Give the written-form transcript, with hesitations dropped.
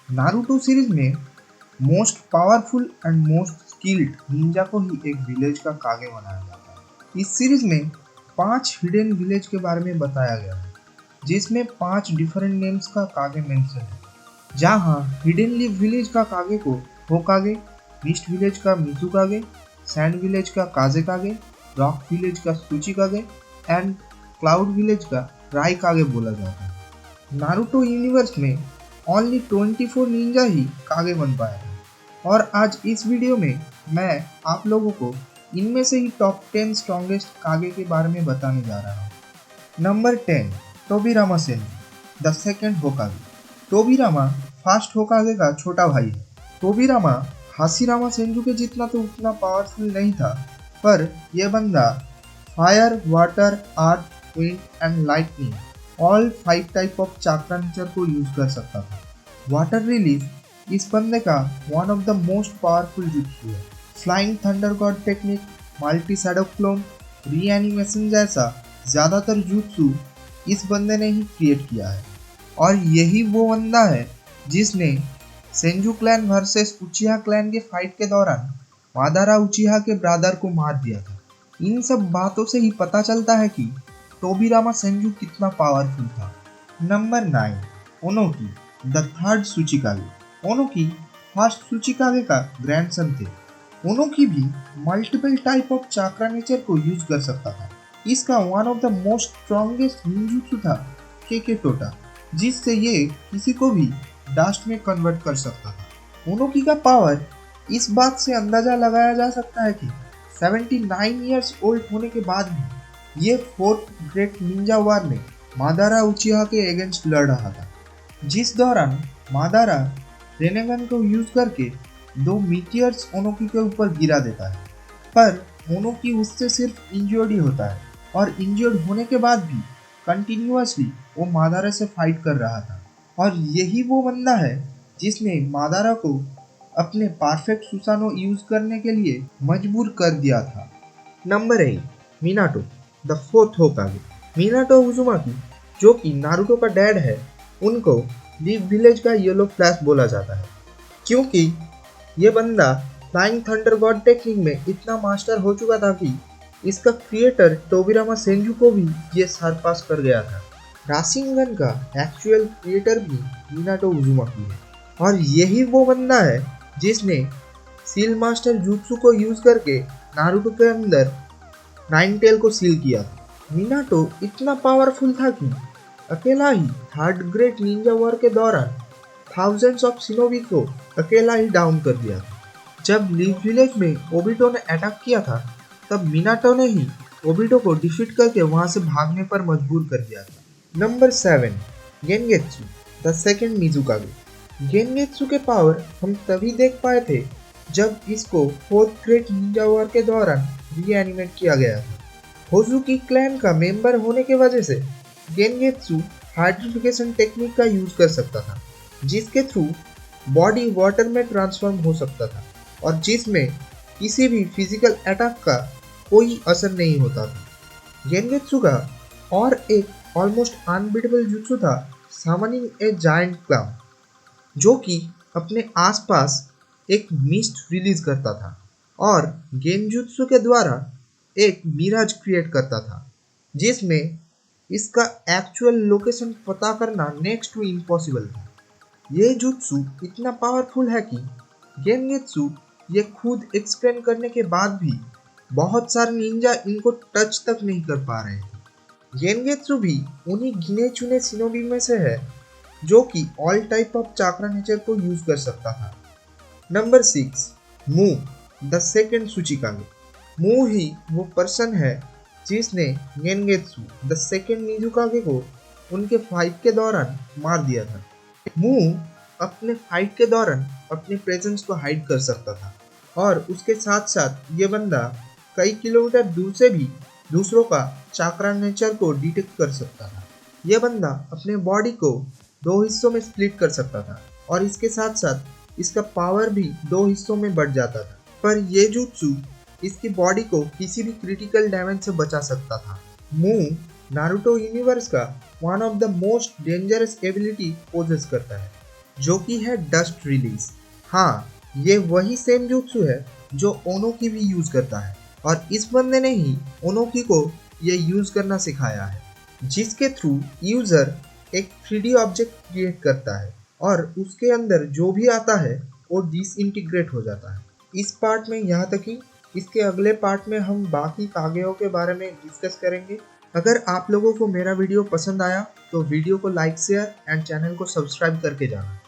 Naruto series में most powerful and most skilled Ninja को ही एक विलेज का कागे बनाया जाता है। इस सीरीज में 5 हिडन विलेज के बारे में बताया गया है, जिसमें 5 डिफरेंट नेम्स का कागे मेंशन है। जहाँ हिडन लीफ विलेज का कागे को होकागे, मिस्ट विलेज का मिजुकागे, सैंड विलेज का काजेकागे, रॉक विलेज का सुचिकागे एंड क्लाउड विलेज का राइकागे बोला जाता है। नारुतो यूनिवर्स में ओनली 24 निंजा ही कागे बन पाया है और आज इस वीडियो में मैं आप लोगों को इनमें से ही टॉप 10 स्ट्रॉन्गेस्ट कागे के बारे में बताने जा रहा हूँ। Number 10, Tobirama Senju the second Hokage. Tobirama first Hokage का छोटा भाई है। टोबिरामा हाशिरामा सेंजू के जितना तो उतना पावरफुल नहीं था, पर यह बंदा fire, water, earth, wind and lightning all 5 type of chakra nature को यूज कर सकता था। वाटर रिलीफ इस बंदे का one of the most powerful jutsu है। Flying thunder god technique, multi shadow clone, reanimation जैसा ज़्यादातर जुत्सु इस बंदे ने ही क्रिएट किया है और यही वो बंदा है जिसने सेंजू क्लैन वर्सेस उचिहा क्लैन के फाइट के दौरान मादारा उचिहा के ब्रदर को मार दिया था। इन सब बातों से ही पता चलता है कि टोबिरामा सेंजू कितना पावरफुल था। Number 9, Onoki the third Tsuchikage. Onoki first Tsuchikage का ग्रैंडसन थे। ओनोकी भी multiple type of chakra nature को यूज कर सकता था। इसका one of the most strongest ninjutsu था केके टोटा, जिससे ये किसी को भी डस्ट में कन्वर्ट कर सकता था। ओनोकी का पावर इस बात से अंदाजा लगाया जा सकता है कि 79 इयर्स ओल्ड होने के बाद भी ये फोर्थ ग्रेट निंजा वार में मादारा उचिहा के अगेंस्ट लड़ रहा था, जिस दौरान मादारा रेनेगन को यूज करके 2 मीटियर्स ओनोकी के ऊपर गिरा देता है, पर ओनोकी उससे सिर्फ इंजर्ड ही होता है और इंजर्ड होने के बाद भी कंटिन्यूअसली वो मादारा से फाइट कर रहा था। और यही वो बंदा है जिसने मादारा को अपने परफेक्ट सुसानो यूज करने के लिए मजबूर कर दिया था। Number 8, Minato the fourth होकागे। Minato उजुमाकी, जो कि नारुतो का डैड है, उनको लीफ विलेज का येलो फ्लैश बोला जाता है, क्योंकि ये बंदा फ्लाइंग थंडर गॉड टेक्निक में इतना मास्टर हो चुका था कि इसका क्रिएटर टोबिरामा सेंजू को भी ये सरपास कर गया था। राशिंगन का एक्चुअल क्रिएटर भी मिनाटो उजुमाकी है और यही वो बंदा है जिसने सील मास्टर जुत्सु को यूज करके नारुतो के अंदर नाइन टेल को सील किया। मिनाटो इतना पावरफुल था कि अकेला ही थर्ड ग्रेट निंजा वॉर के दौरान थाउजेंड्स ऑफ शिनोबी को अकेला ही डाउन कर दिया था। जब लीफ विलेज में ओबिटो ने अटैक किया था, तब मिनाटो ने ही ओबिटो को डिफीट करके वहां से भागने पर मजबूर कर दिया था। Number 7, Gengetsu the second Mizukage. Gengetsu के पावर हम तभी देख पाए थे जब इसको फोर्थ ग्रेट निंजा वॉर के दौरान रीएनिमेट किया गया था। होजुकी क्लैन का मेंबर होने की वजह से गेनगेत्सु हाइड्रिफिकेशन टेक्निक का यूज कर सकता था, जिसके थ्रू बॉडी वाटर में ट्रांसफॉर्म हो सकता था और जिसमें किसी भी फिजिकल अटैक का कोई असर नहीं होता था। गेनगेत्सु का और एक ऑलमोस्ट अनबीटेबल जुत्सु था समनिंग ए जायंट क्लाउन, जो कि अपने आसपास एक मिस्ट रिलीज करता था और गेनजुत्सु के द्वारा एक मिराज क्रिएट करता था, जिसमें इसका एक्चुअल लोकेशन पता करना नेक्स्ट टू इम्पॉसिबल था। ये जुत्सु इतना पावरफुल है कि गेनगेत्सु ये खुद एक्सप्लेन करने के बाद भी बहुत सारे निंजा इनको टच तक नहीं कर पा रहे थे। गेनगेत्सु भी उन्हीं गिने चुने शिनोबी में से है जो कि all type of chakra nature को यूज कर सकता था। नंबर 6, मू द सेकंड सुचिकागे। मू ही वो पर्सन है जिसने गेनगेत्सु द सेकंड मिजुकागे को उनके फाइट के दौरान मार दिया था। मू अपने फाइट के दौरान अपने प्रेजेंस को हाइड कर सकता था और उसके साथ साथ ये बंदा कई किलोमीटर दूर से भी दूसरों का चाक्रा नेचर को डिटेक्ट कर सकता था। यह बंदा अपने बॉडी को 2 हिस्सों में स्प्लिट कर सकता था और इसके साथ साथ इसका पावर भी 2 हिस्सों में बढ़ जाता था, पर यह जुत्सु इसकी बॉडी को किसी भी क्रिटिकल डैमेज से बचा सकता था। मू नारुतो यूनिवर्स का one of the most dangerous ability possess करता है, जो कि है डस्ट रिलीज। हाँ, ये वही सेम jutsu है जो ओनोकी भी यूज करता है, और इस बंदे ने ही ओनोकी को ये यूज करना सिखाया है, जिसके थ्रू यूजर एक 3D ऑब्जेक्ट क्रिएट करता है और उसके अंदर जो भी आता है वो डिसइंटीग्रेट हो जाता है। इस पार्ट में यहाँ तक ही। इसके अगले पार्ट में हम बाकी कागेओ के बारे में डिस्कस करेंगे। अगर आप लोगों को मेरा वीडियो पसंद आया तो वीडियो को लाइक शेयर एंड चैनल को सब्सक्राइब करके जाना।